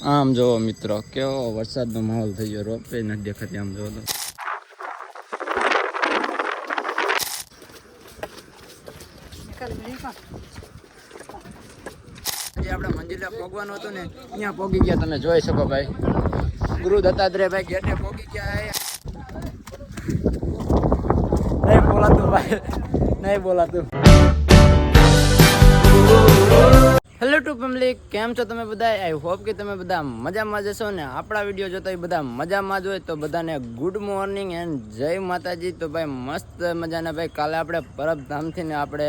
આમ જો મિત્રો કેવો વરસાદનો માહોલ થઈ ગયો, રોપવે નથી દેખાતી. આમ જો તો જે આપણે મંજિલે પોગવાનું હતું ને અહીંયા પોગી ગયા, તમે જોઈ શકો ભાઈ. ગુરુ દત્તાત્રેય ભાઈ ગેટે પોગી ગયા. નહીં બોલાતું ભાઈ, નહીં બોલાતું. હેલો ટુ ફેમિલી, કેમ છો તમે બધા? આઈ હોપ કે તમે બધા મજામાં જશો ને. આપણા વિડીયો જોતા હોય બધા મજામાં જ હોય તો બધાને ગુડ મોર્નિંગ એન્ડ જય માતાજી. તો ભાઈ મસ્ત મજાના ભાઈ કાલે આપણે પરબધામથી ને આપણે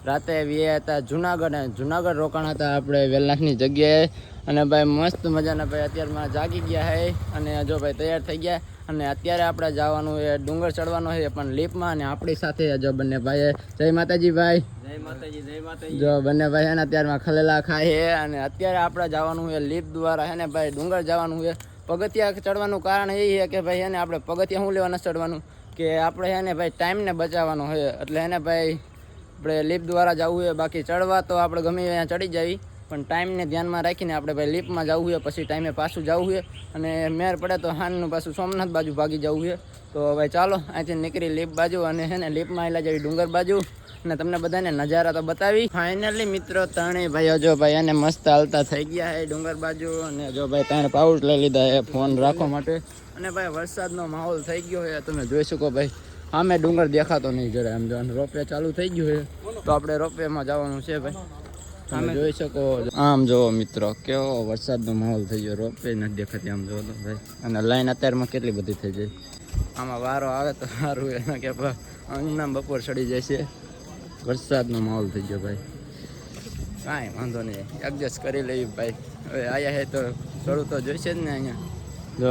રાતે વ્યા હતા જુનાગઢ, અને જુનાગઢ રોકાણ હતા આપણે વેલનાથની જગ્યાએ. અને ભાઈ મસ્ત મજાના ભાઈ અત્યારમાં જાગી ગયા છે અને જો ભાઈ તૈયાર થઈ ગયા. અને અત્યારે આપણે જવાનું એ ડુંગર ચડવાનો છે પણ લીપમાં, અને આપણી સાથે જો બંને ભાઈ. જય માતાજી ભાઈ. જય માતાજી, જય માતાજી. જો બંને ભાઈ છે ને અત્યારમાં ખલેલા ખાય છે. અને અત્યારે આપણે જવાનું છે લીપ દ્વારા છે ને ભાઈ ડુંગર જવાનું છે. પગથિયા ચડવાનું કારણ એ છે કે ભાઈ એને આપણે પગથિયા શું લેવાના ચડવાનું કે આપણે છે ને ભાઈ ટાઈમને બચાવવાનો છે. એટલે એને ભાઈ આપણે લીપ દ્વારા જવું છે. બાકી ચડવા તો આપણે ગમે અહીંયા ચડી જાવી, પણ ટાઈમને ધ્યાનમાં રાખીને આપણે ભાઈ લીપમાં જવું છે. પછી ટાઈમે પાછું જવું છે અને મેર પડે તો હાનનું પાછું સોમનાથ બાજુ ભાગી જવું છે. તો ભાઈ ચાલો અહીંથી નીકળી લીપ બાજુ અને છે ને લીપમાં આવેલા જવી ડુંગર બાજુ અને તમને બધાને નજારા તો બતાવી. ફાઇનલી મિત્રો ત્રણેય ભાઈઓ જો ભાઈ એને મસ્ત હાલતા થઈ ગયા છે ડુંગર બાજુ. અને જો ભાઈ ત્રણ પાઉચ લઈ લીધા છે ફોન રાખવા માટે. અને ભાઈ વરસાદનો માહોલ થઈ ગયો છે, તમે જોઈ શકો ભાઈ. આમે ડુંગર દેખાતો નહીં જરા એમ જો. અને રોપવે ચાલુ થઈ ગયું છે તો આપણે રોપવેમાં જવાનું છે ભાઈ. તમે જોઈ શકો આમ જો મિત્રો કેવો વરસાદનો માહોલ થઈ ગયો, રોપવે નથી દેખાતી. આમ જો તો ભાઈ. અને લાઈન અત્યારમાં કેટલી બધી થઈ જાય. આમાં વારો આવે તો સારું એના કે અંગનામ બપોર ચડી જાય છે. વરસાદનો માહોલ થઈ ગયો ભાઈ. કાંઈ વાંધો નહીં, એડજસ્ટ કરી લઈએ ભાઈ. હવે આયા હે તો થોડું તો જોઈશે જ ને અહીંયા. જો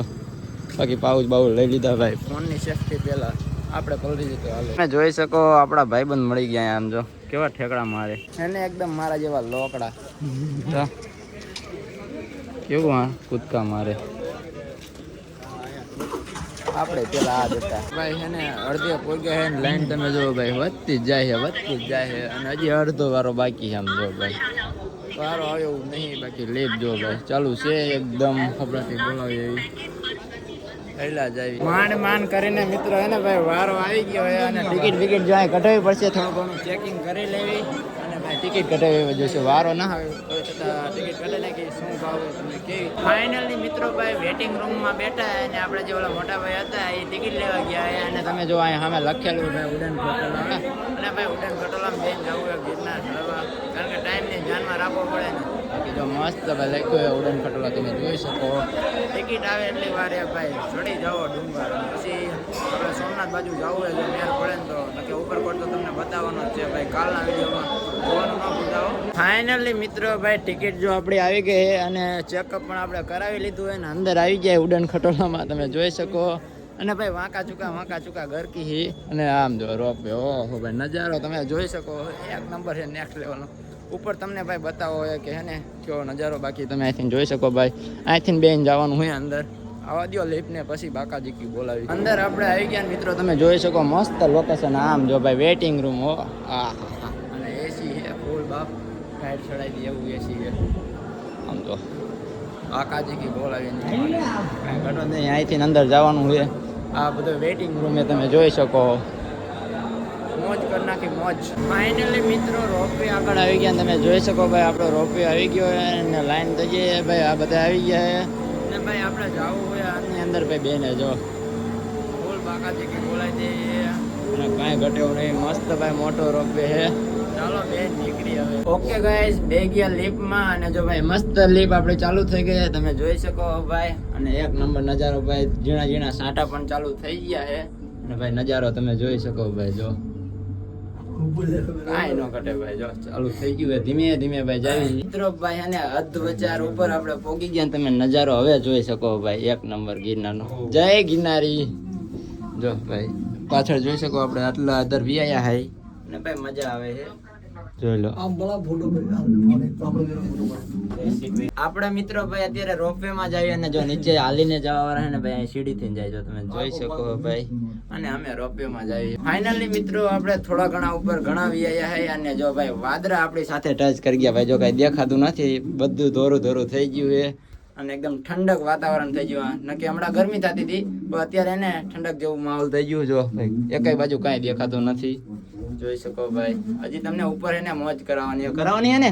બાકી પાઉચ બાઉચ લઈ લીધા ભાઈ. ફોનની સેફટી પહેલાં આપણે પલરી જતો હાલે. તમે જોઈ શકો આપણા ભાઈબંધ મળી ગયા. આમ જો કેવા ઠેકડા મારે એને, એકદમ મારા જેવા લોકડા. કેવું હા કૂદકા મારે. આપણે પેલા આ જતા ભાઈ છે ને અડધે પોગ્યા છે ને લાઈન તમે જો ભાઈ વધતી જ જાય છે, વધતી જ જાય છે. અને હજી અડધો વારો બાકી છે. આમ જો ભાઈ વારો આવ્યો નહીં, બાકી લેપ જો ભાઈ ચાલુ છે એકદમ ખબરથી બોલાવી એવી પહેલા જ આવી. માંડ કરીને મિત્રો હે ને ભાઈ વારો આવી ગયો હોય. અને ટિકિટ વિકિટ જો કઢાવવી પડશે, થોડું ઘણું ચેકિંગ કરી લેવી. અને ભાઈ ટિકિટ કઢાવી જોઈશે. વારો ના આવે તો છતાં ટિકિટ કઢાવી નાખી. શું ભાવ તમને કેવી. ફાઇનલી મિત્રો ભાઈ વેટિંગ રૂમમાં બેઠા અને આપણે જે ઓલા મોટા ભાઈ હતા એ ટિકિટ લેવા ગયા. અને તમે જો અહીંયા સામે લખેલું ભાઈ ઉડાન ખટોલા. અને ભાઈ ઉડાન ખટોલામાં બેન જવું હોય ગિરનાર ચડવા, કારણ કે ટાઈમને ધ્યાનમાં રાખવો પડે ને. બાકી જો મસ્ત ભાઈ લખ્યું હોય ઉડાન ખટોલા, તમે જોઈ શકો. ટિકિટ આવે એટલી વાર ભાઈ ચડી જાઓ ડુંગર. પછી આપણે સોમનાથ બાજુ જવું હોય જો મેર પડે ને તો બાકી ઉપરકોટ તો તમને બતાવવાનો જ છે ભાઈ. કાલના વિડીયોમાં જોવાનું ન ભૂલતા. ફાઇનલી મિત્રો ભાઈ ટિકિટ જો આપણી આવી ગઈ અને ચેકઅપ પણ આપણે કરાવી લીધું હોય ને અંદર આવી જાય ઉડાન ખટોલામાં, તમે જોઈ શકો. અને ભાઈ વાંકા ચૂકા ગરકી હી. અને આમ જો રોપવે, ઓહો ભાઈ નજારો તમે જોઈ શકો એક નંબર છે, નેક્સ્ટ લેવલનો. ઉપર તમને ભાઈ બતાવો હોય કે હે ને કેવો નજારો. બાકી તમે અહીંથી જોઈ શકો ભાઈ. અહીંથી બેન જવાનું હોય અંદર. આવા દો લીપને પછી બાકાજી બોલાવી. અંદર આપણે આવી ગયા મિત્રો, તમે જોઈ શકો મસ્ત લોકેશન. આમ જો ભાઈ વેટિંગ રૂમ હો. હા અને એસી છે ફૂલ બાપ, લાઈટ ચડાવી દે એવું એસી છે. આમ તો બાકાજી બોલાવીને કાંઈ ઘટો નહીં. અહીંથી અંદર જવાનું છે. આ બધું વેટિંગ રૂમ એ તમે જોઈ શકો. મોજ કરી નાખી મોજ. ફાઇનલી મિત્રો રોપવે આગળ આવી ગયા. તમે જોઈ શકો ભાઈ આપણો રોપવે આવી ગયો અને લાઈન થઈ ગઈ ભાઈ. આ બધા આવી ગયા ને ભાઈ આપણે જવું હોય આની અંદર ભાઈ બેને જો ફૂલ બાકાજી બોલાવી દે અને કાંઈ ઘટે એવું નહીં. મસ્ત ભાઈ મોટો રોપવે છે. ચાલો બેન નીકળી હવે. ઓકે ગાઈસ બે ગયા લીપમાં. અને જો ભાઈ મસ્ત લીપ આપણે ચાલુ થઈ ગઈ છે, તમે જોઈ શકો ભાઈ. અને એક નંબર નજારો ભાઈ. ઝીણા સાંટા પણ ચાલુ થઈ ગયા છે. અને ભાઈ નજારો તમે જોઈ શકો ભાઈ. જો કાંઈ ન ઘટે ભાઈ. જો ચાલુ થઈ ગયું હોય ધીમે ધીમે ભાઈ જાય મિત્રો ભાઈ. અને અધ્વચાર ઉપર આપણે પોગી ગયા. તમે નજારો હવે જોઈ શકો ભાઈ. એક નંબર ગિરનારનો. જય ગિરનારી. જો ભાઈ પાછળ જોઈ શકો આપણે આટલા અધર વિયા હાઈ. અને ભાઈ મજા આવે છે, જોઈ લો. આપડા મિત્રો ભાઈ અત્યારે રોપવે માં જઈએ અને જો નીચે હાલીને જવા વાળા ને ભાઈ સીડી થી જાય, જો તમે જોઈ શકો ભાઈ. અને અમે રોપવે માં જઈએ. ફાઇનલી મિત્રો આપણે થોડા ઘણા ઉપર ઘણા વ્યાયા હે. અને જો ભાઈ વાદળા આપણી સાથે ટચ કરી ગયા ભાઈ. જો કઈ દેખાતું નથી, બધું ધોરું થઈ ગયું છે. અને એકદમ ઠંડક વાતાવરણ થઈ ગયું. નકે હમણાં ગરમી થતી હતી પણ અત્યારે એને ઠંડક જેવું માહોલ થઈ ગયું. જો ભાઈ એકેય બાજુ કાંઈ દેખાતું નથી, જોઈ શકો ભાઈ. હજી તમને ઉપર એને મોજ કરાવવાની હે ને.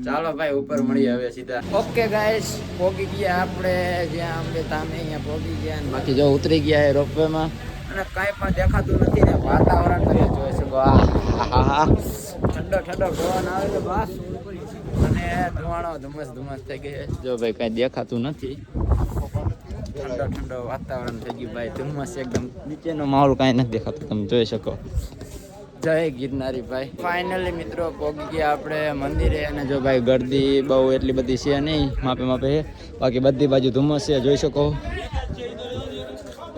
ચાલો ભાઈ ઉપર મળીએ હવે સીધા. ઓકે ગાઈસ, પહોંચી ગયા આપણે જ્યાં આપણે તામે અહીંયા પહોંચી ગયા. બાકી જો ઉતરી ગયા એ રોપવે માં અને કાંઈ પણ દેખાતું નથી ને વાતાવરણ તમે જોઈ શકો. ઠંડો પવન આવે છે બસ અને ધુમાડો ધુમ્મસ થઈ ગઈ છે. જો ભાઈ કાંઈ દેખાતું નથી, ઠંડો વાતાવરણ થઈ ગયું ભાઈ. ધુમ્મસ એકદમ, નીચેનો માહોલ કાંઈ નથી દેખાતું, તમે જોઈ શકો. જય ગિરનારી ભાઈ. ફાઇનલી મિત્રો પહોંચી ગયા આપણે મંદિરે. અને જો ભાઈ ગરદી બહુ એટલી બધી છે નહીં, માપે છે. બાકી બધી બાજુ ધુમ્મસ છે, જોઈ શકો.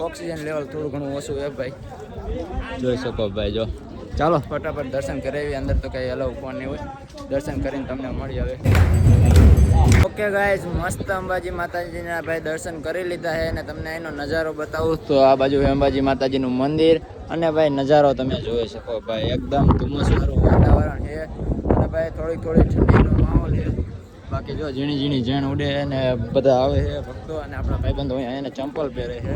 ઓક્સિજન લેવલ થોડું ઘણું ઓછું છે ભાઈ, જોઈ શકો ભાઈ. જો ચાલો ફટાફટ દર્શન કરાવી. અંદર તો કંઈ અલાઉ ફોન નહીં હોય. દર્શન કરીને તમને મળી હવે. ઓકે ગાઈસ, મસ્ત અંબાજી માતાજીના ભાઈ દર્શન કરી લીધા છે. અને તમને એનો નજારો બતાવું તો આ બાજુ અંબાજી માતાજીનું મંદિર. અને ભાઈ નજારો તમે જોઈ શકો ભાઈ, એકદમ ધુમ્મસવાળું વાતાવરણ છે. અને ભાઈ થોડી ઠંડીનો માહોલ છે. બાકી જો ઝીણી ઝેણ ઉડે અને બધા આવે છે ભક્તો. અને આપણા ભાઈબંધો અહીંયા એને ચંપલ પહેરે છે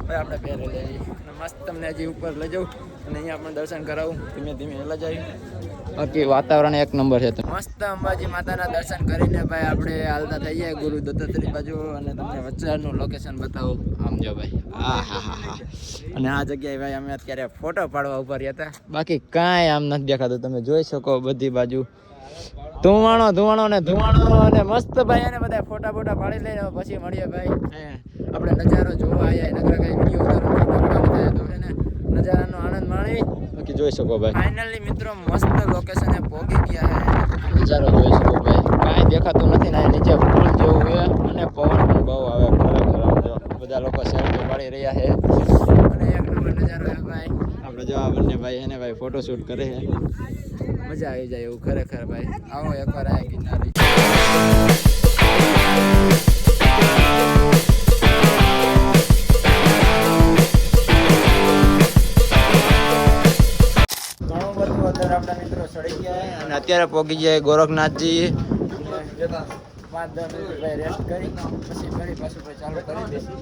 ભાઈ, આપણે પહેરે લઈએ. અને મસ્ત તમને હજી ઉપર લઈ જાઉં અને અહીંયા પણ દર્શન કરાવું. ધીમે લઈ જાય. બાકી વાતાવરણ એક નંબર છે. મસ્ત અંબાજી માતાના દર્શન કરીને ભાઈ આપણે હાલતા થઈ જાય ગુરુ દત્તાત્રેય બાજુ. અને તમને વચ્ચેનું લોકેશન બતાવું. આમ જો ભાઈ, હા. અને આ જગ્યાએ ભાઈ અમે અત્યારે ફોટો પાડવા ઉભા રહ્યા હતા. બાકી કાંઈ આમ નથી દેખાતું, તમે જોઈ શકો બધી બાજુ ધુવાણો અને મસ્ત ભાઈ. અને બધા ફોટા પાડી લઈને પછી મળીએ ભાઈ. આપણે નજારો જોવા આવ્યા, નકરા કઈ વિડીયો ઉતારવાનો તો એને નજારાનો આનંદ માણી. બાકી જોઈ શકો ભાઈ. ફાઇનલી મિત્રો મસ્ત લોકેશને પહોંચી ગયા છે. નજારો જોઈ શકો ભાઈ, કાંઈ દેખાતું નથી ને નીચે ફૂલ જેવું છે. અને પવન પણ બહુ આવે ખરેખર. જો બધા લોકો સેલ્ફી પાડી રહ્યા છે અને એક નંબર નજારો છે ભાઈ. આપણે જો આ બંને ભાઈ એને ભાઈ ફોટોશૂટ કરે છે, મજા આવી જાય એવું ખરેખર ભાઈ. આવો એકવાર આ ગિરનારી. આપણા મિત્રો ચડી ગયા અને અત્યારે પહોંચી ગયા ગોરખનાથજી. 5-10 મિનિટ ભાઈ રેસ્ટ કરી પછી ફરી પાછું ભાઈ ચાલુ કરી દઈશું.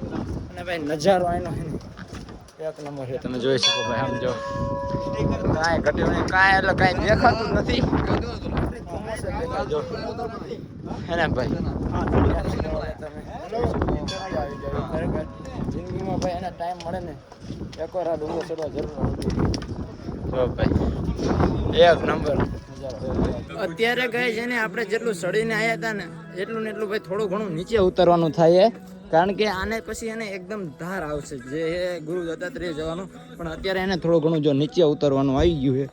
અને ભાઈ નજારો એનો એક નંબર છે, તમે જોઈ શકો ભાઈ. સમજો કાંઈ ઘટ્યું નહીં, એટલે કાંઈ દેખાતું નથી હે ને ભાઈ. જિંદગીમાં ભાઈ એને ટાઈમ મળે ને એકવાર આ ડુંગર ચડવા જરૂર જો ભાઈ, એક નંબર. અત્યારે ગઈ છે ને આપણે જેટલું ચડીને આવ્યા હતા ને એટલું ભાઈ થોડું ઘણું નીચે ઉતરવાનું થાય છે. કારણ કે આને પછી એને એકદમ ધાર આવશે જે ગુરુ દત્તાત્રેય જવાનું. પણ અત્યારે એને થોડું ઘણું જો નીચે ઉતરવાનું આવી ગયું છે.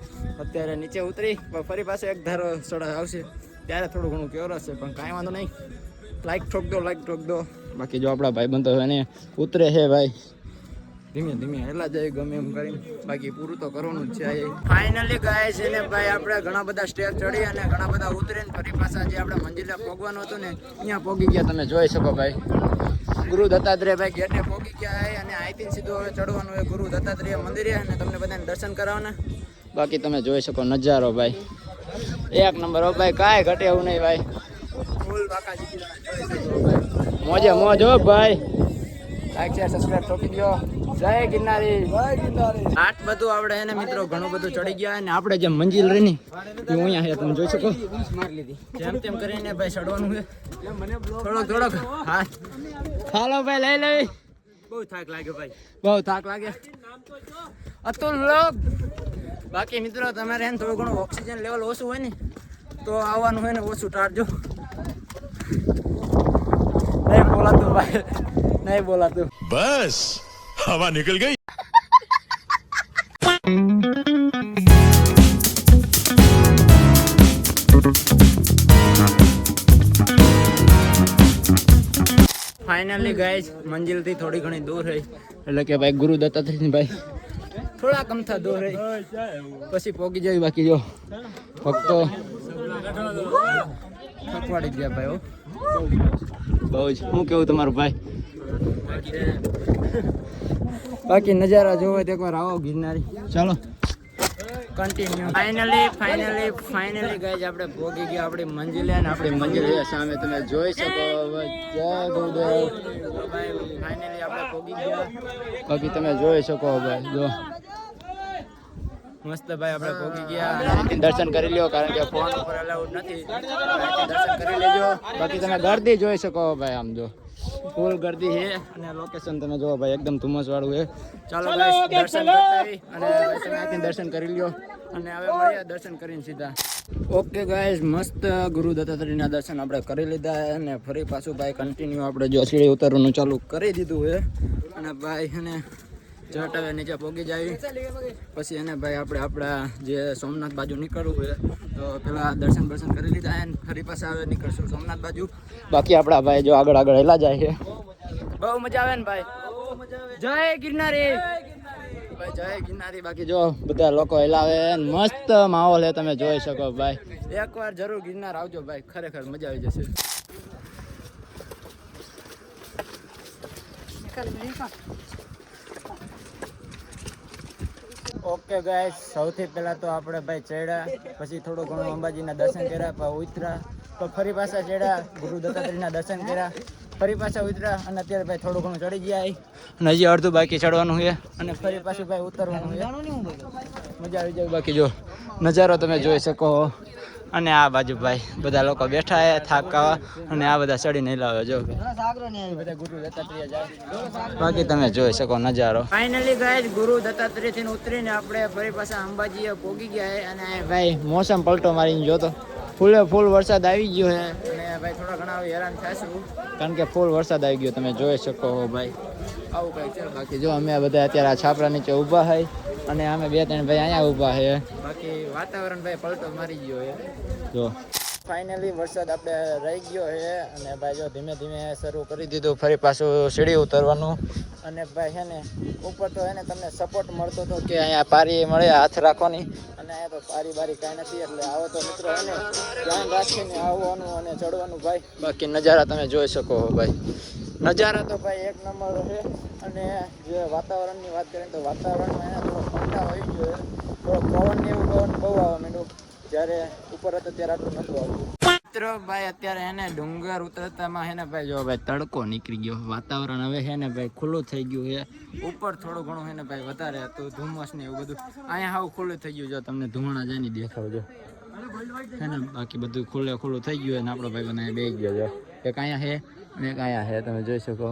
અત્યારે નીચે ઉતરી ફરી પાસે એક ધારો ચડા આવશે ત્યારે થોડું ઘણું કેવર હશે. પણ કાંઈ વાંધો નહીં, લાઈક ઠોક દો. બાકી જો આપણા ભાઈબંધો એને ઉતરે છે ભાઈ, ધીમે હેલા જાય ગમે એમ કરીને. બાકી પૂરું તો કરવાનું જ છે. ફાઇનલી ગાય છે ને ભાઈ આપણે ઘણા બધા સ્ટેપ ચડી અને ઘણા બધા ઉતરીને ફરી પાછા જે આપણે મંજિલે પહોંચવાનું હતું ને અહીંયા પહોંચી ગયા. તમે જોઈ શકો ભાઈ, ગુરુ દત્તાત્રેય ભાઈ ગેટે પહોંચી ગયા છે. અને અહીંથી સીધું હવે ચડવાનું હોય ગુરુ દત્તાત્રેય મંદિરે અને તમને બધાને દર્શન કરાવવાના. બાકી તમે જોઈ શકો નજારો ભાઈ, એક નંબર હો ભાઈ, કાંઈ ઘટે એવું નહીં ભાઈ. ફૂલ બાકાજી મોજે મોજ હો ભાઈ. લાઈક શેર સબસ્ક્રાઇબ ઠોકી દો. જય ગિરનારી. આટ બધું આપણે એને મિત્રો ઘણું બધું ચડી ગયા. અને આપણે જે મંજિલ રહી ને એ અહીંયા છે, તમે જોઈ શકો. જેમ કરીને ભાઈ ચડવાનું છે થોડોક. હા હાલો ભાઈ, લઈ લઈ. બહુ થાક લાગ્યો અતુલ લોક. બાકી મિત્રો તમારે એને થોડું ઘણું ઓક્સિજન લેવલ ઓછું હોય ને તો આવવાનું હોય ને ઓછું ટાળજો. નહીં બોલાતું બસ હવા નીકળ ગઈ. ફાઇનલી ગાઈસ મંજિલથી થોડી ઘણી દૂર રહી, એટલે કે ભાઈ ગુરુ દત્તાત્રેય ભાઈ થોડા કમથા દૂર રહી પછી પહોંચી જાય. બાકી જો ફક્ત થકવાડી ગયા ભાઈ. બહુ જ શું કેવું તમારું ભાઈ. બાકી નજારા જોવો તો એકવાર આવો ગિરનારી. ચાલો કન્ટિન્યુ ફાઇનલી ગાઈઝ આપણે પહોંચી ગયા આપણી મંજિલે અને આપણી મંજિલ સામે તમે જોઈ શકો. જય ગુરુદેવ. ફાઇનલી આપણે પહોંચી ગયા. બાકી તમે જોઈ શકો ભાઈ જો મસ્ત ભાઈ આપણે પહોંચી ગયા. દર્શન કરી લ્યો કારણ કે ફોન ઉપર અલાઉડ નથી. દર્શન કરી લેજો. બાકી તમે ગરદી જોઈ શકો ભાઈ. આમ જો ફૂલ ગરદી છે અને લોકેશન તમે જો ભાઈ એકદમ ધુમ્મસ વાળું છે. ચાલો ભાઈ દર્શન કરતા અને ભાઈ તમે અહીંથી દર્શન કરી લ્યો અને હવે મળીએ દર્શન કરીને સીધા. ઓકે ગાઈઝ મસ્ત ગુરુ દત્તાત્રેયના દર્શન આપણે કરી લીધા અને ફરી પાછું ભાઈ કન્ટિન્યુ આપણે જો સીડી ઉતરવાનું ચાલુ કરી દીધું છે અને ભાઈ એને જટ હવે નીચે પહોંચી જાય પછી એને ભાઈ આપણે આપણા જે સોમનાથ બાજુ નીકળવું છે તો પેલા દર્શન કરી લીધા અને ફરી પાછા હવે નીકળશું સોમનાથ બાજુ. બાકી આપણા ભાઈ જો આગળ હેલા જાય છે. બહુ મજા આવે ને ભાઈ. જય ગિરનારી ભાઈ, જય ગિરનારી. બાકી જો બધા લોકો હેલાવે મસ્ત માહોલ છે તમે જોઈ શકો ભાઈ. એકવાર જરૂર ગિરનાર આવજો ભાઈ, ખરેખર મજા આવી જશે. ઓકે ગાઈસ સૌથી પહેલા તો આપણે ભાઈ ચડ્યા પછી થોડું ઘણું અંબાજીના દર્શન કર્યા પછી ઉતર્યા તો ફરી પાછા ચડ્યા ગુરુ દત્તાત્રેયના દર્શન કર્યા ફરી પાછા ઉતર્યા અને અત્યારે ભાઈ થોડું ઘણું ચડી ગયા અને હજી અડધું બાકી ચડવાનું છે અને ફરી પાછું ભાઈ ઉતરવાનું છે. મજા આવી જાય. બાકી જો નજારો તમે જોઈ શકો અને આ બાજુ ભાઈ બધા લોકો બેઠા છે થાક ખાવા અને આ બધા ચડીને હિલાવે જો બધા ગુરુ દત્તાત્રેય જાય. બાકી તમે જોઈ શકો નજારો. ફાઇનલી ગાઈઝ ગુરુ દત્તાત્રેય થી ઉતરીને આપણે ફરી પાછા અંબાજીએ પહોંચી ગયા છે અને ભાઈ મોસમ પલટો મારીને જોતો ફૂલ વરસાદ આવી ગયો છે અને ભાઈ થોડા ઘણા હેરાન થશું કારણ કે ફૂલ વરસાદ આવી ગયો તમે જોઈ શકો ભાઈ. આવું કઈ છે. બાકી જો અમે બધા અત્યારે આ છાપરા નીચે ઊભા છે અને અમે 2-3 ભાઈ અહીંયા ઊભા છે. બાકી વાતાવરણ ભાઈ પલટો મારી ગયો છે જો. ફાઇનલી વરસાદ આપણે રહી ગયો છે અને ભાઈ જો ધીમે ધીમે શરૂ કરી દીધું ફરી પાછું સીડી ઉતરવાનું અને ભાઈ છે ને ઉપર તો એને તમને સપોર્ટ મળતો હતો કે અહીંયા પારી મળે હાથ રાખવાની અને અહીંયા તો પારી બારી કાંઈ નથી એટલે આવો તો મિત્રો એને ધ્યાન રાખીને આવવાનું અને ચડવાનું ભાઈ. બાકી નજારા તમે જોઈ શકો ભાઈ. નજારા તો ભાઈ એક નંબર છે અને જે વાતાવરણની વાત કરીએ તો વાતાવરણમાં એને થોડો પંખા આવી ગયો છે. થોડો પવન ને એવું પવન બહુ આવવા માંડ્યું. જ્યારે ઉપર હતો ત્યારે આટલું નતું આવતું. મિત્રો ભાઈ અત્યારે એને ડુંગર ઉતરતામાં એને ભાઈ જો ભાઈ તડકો નીકળી ગયો. વાતાવરણ હવે છે ને ભાઈ ખુલ્લું થઈ ગયું છે. ઉપર થોડું ઘણું છે ને ભાઈ વધારે હતું ધુમ્મસ ને એવું બધું. અહીંયા હાવ ખુલ્લું થઈ ગયું જો તમને ધુમાડા જાય દેખાવજો હે ને. બાકી બધું ખુલ્લું થઈ ગયું અને આપણો ભાઈ બનાવી બેસી ગયો જો. એક અહીંયા છે અને એક અહીંયા છે તમે જોઈ શકો.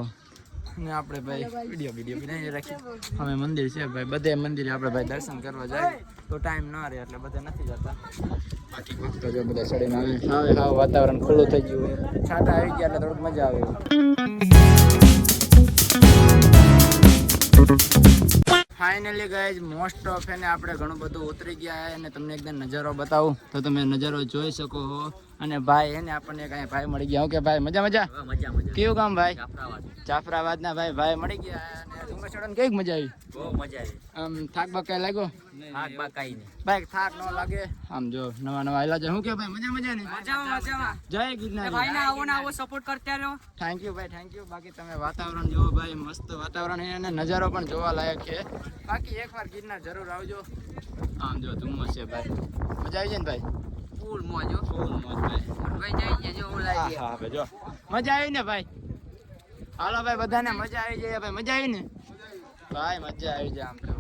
ને આપણે ભાઈ વિડીયો બનાવી રાખી. અમે મંદિર છે ભાઈ બધે મંદિરે આપણે ભાઈ દર્શન કરવા જાય તો ટાઈમ ના રહે એટલે બધે નથી જતા. બાકી ભક્તો જો બધા ચડીને આવે હાવ વાતાવરણ ખુલ્લું થઈ ગયું હોય છાંટા આવી ગયા એટલે થોડુંક મજા આવે. ફાઇનલી ગાઈઝ મોસ્ટ ઓફ એને આપણે ઘણું બધું ઉતરી ગયા અને તમને એકદમ નજારો બતાવું તો તમે નજારો જોઈ શકો છો. અને ભાઈ એને આપણને કાંઈ ભાઈ મળી ગયા. ઓકે ભાઈ મજા. કેવું કામ ભાઈ? જાફરાબાદ ના ભાઈ મળી ગયા અને ડુંગર ચડવાની કેવી મજા આવી? બહુ મજા આવી. આમ થાક બાક કઈ લાગ્યો? થાક બાક કઈ નહીં ભાઈ, થાક ન લાગે. આમ જો નવા આવેલા છે. શું કે ભાઈ મજા ને? મજામાં. જય ગિરનાર. ભાઈ ને આવો સપોર્ટ કરતા રહો. થેન્ક યુ ભાઈ થેન્ક યુ. બાકી તમે વાતાવરણ જોવો ભાઈ મસ્ત વાતાવરણ છે અને નજારો પણ જોવા લાયક છે. બાકી એકવાર ગિરનાર જરૂર આવજો. આમ જો ધુમ્મસ છે ભાઈ. મજા આવી જાય ને ભાઈ? ફૂલ મોજ ભાઈ. જો મજા આવી ને ભાઈ? હાલો ભાઈ બધાને મજા આવી જાય ભાઈ. મજા આવી ને ભાઈ? મજા આવી જાય આમ તો.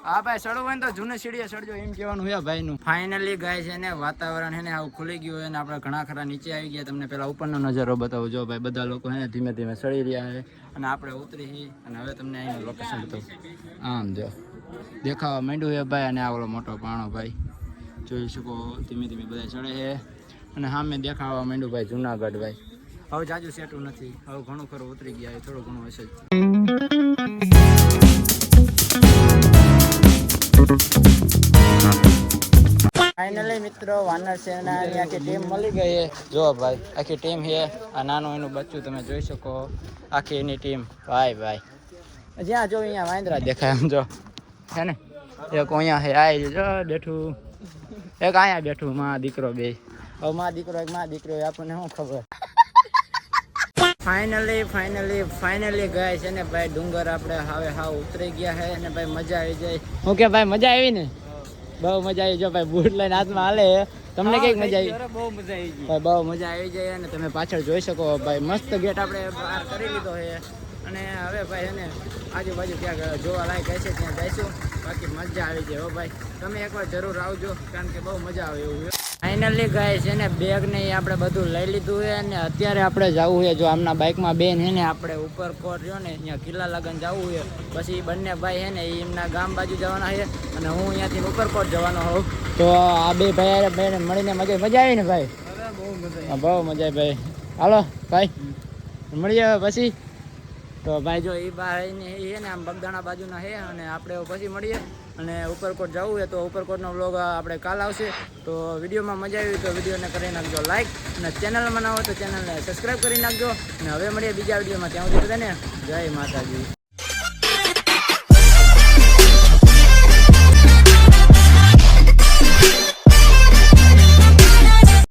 હા ભાઈ ચડવું હોય ને તો જૂને સીડીએ ચડજો એમ કહેવાનું છે ભાઈ નું. ફાઇનલી ગાય છે ને વાતાવરણ છે ને આવું ખુલી ગયું હોય ને આપણે ઘણા ખરા નીચે આવી ગયા. તમને પેલા ઉપરનો નજારો બતાવું જો ભાઈ. બધા લોકો છે ધીમે ધીમે ચડી રહ્યા છે અને આપણે ઉતરી અને હવે તમને અહીંનું લોકેશન બતાવું. આમ જો દેખાવા માંડ્યું છે ભાઈ. અને આ ઓલો મોટો પાણો ભાઈ જોઈ શકો. ધીમે ધીમે બધા ચડે છે અને સામે દેખાવા માંડ્યું ભાઈ જુનાગઢ ભાઈ. હવે જાજુ સેટું નથી. હવે ઘણું ખરું ઉતરી ગયા થોડું ઘણું હશે. ફાઇનલી મિત્રો વાનર સેનાની આખી ટીમ મળી ગઈ છે. જો ભાઈ આખી ટીમ છે. આ નાનું એનું બચ્ચું તમે જોઈ શકો. આખી એની ટીમ ભાઈ. જ્યાં જો અહીંયા વાંદરા દેખાય આમ જો છે ને. એક અહીંયા છે આ જો બેઠું. એક અહીંયા બેઠું માં દીકરો બે. હવે માં દીકરો એક માં દીકરો આપણને શું ખબર. ફાઇનલી ગાય છે ને ભાઈ ડુંગર આપણે હવે હા ઉતરી ગયા છે અને ભાઈ મજા આવી જાય. ઓકે ભાઈ મજા આવી ને? બહુ મજા આવી. જો ભાઈ બૂટ લઈને હાથમાં હાલે. તમને કઈક મજા આવી? બહુ મજા આવી ગઈ. ભાઈ બહુ મજા આવી જાય અને તમે પાછળ જોઈ શકો ભાઈ મસ્ત ગેટ આપણે બહાર કરી લીધો છે અને હવે ભાઈ એને આજુબાજુ ક્યાંક જોવા લાયક હશે ત્યાં જઈશું. બાકી મજા આવી જાય હો ભાઈ. તમે એકવાર જરૂર આવજો કારણ કે બહુ મજા આવે એવું છે. ફાઇનલી ગાય છે ને બેગ ને એ આપણે બધું લઈ લીધું છે અને અત્યારે આપણે જવું છે જો આમના બાઇકમાં બેન છે ને આપણે ઉપરકોટ રહ્યો ને અહીંયા કિલ્લા લગન જવું છે. પછી બંને ભાઈ છે ને એ એમના ગામ બાજુ જવાના છે અને હું અહીંયાથી ઉપરકોટ જવાનો હોઉં. તો આ બે ભાઈ ભાઈને મળીને મજા આવી ને ભાઈ? બહુ મજા આવી ભાઈ. હાલો ભાઈ મળીએ પછી. તો ભાઈ જો એ ભાઈ ને એ ને આમ બગદાણા બાજુના છે અને આપણે પછી મળીએ અને ઉપરકોટ જવું છે તો ઉપરકોટનો વ્લોગ આપણે કાલ આવશે. તો વિડીયોમાં મજા આવી તો વિડીયોને કરી નાખજો લાઈક અને ચેનલમાં ના હોય તો ચેનલને સબસ્ક્રાઈબ કરી નાખજો અને હવે મળીએ બીજા વિડીયોમાં. ત્યાં સુધી બધાને જય માતાજી.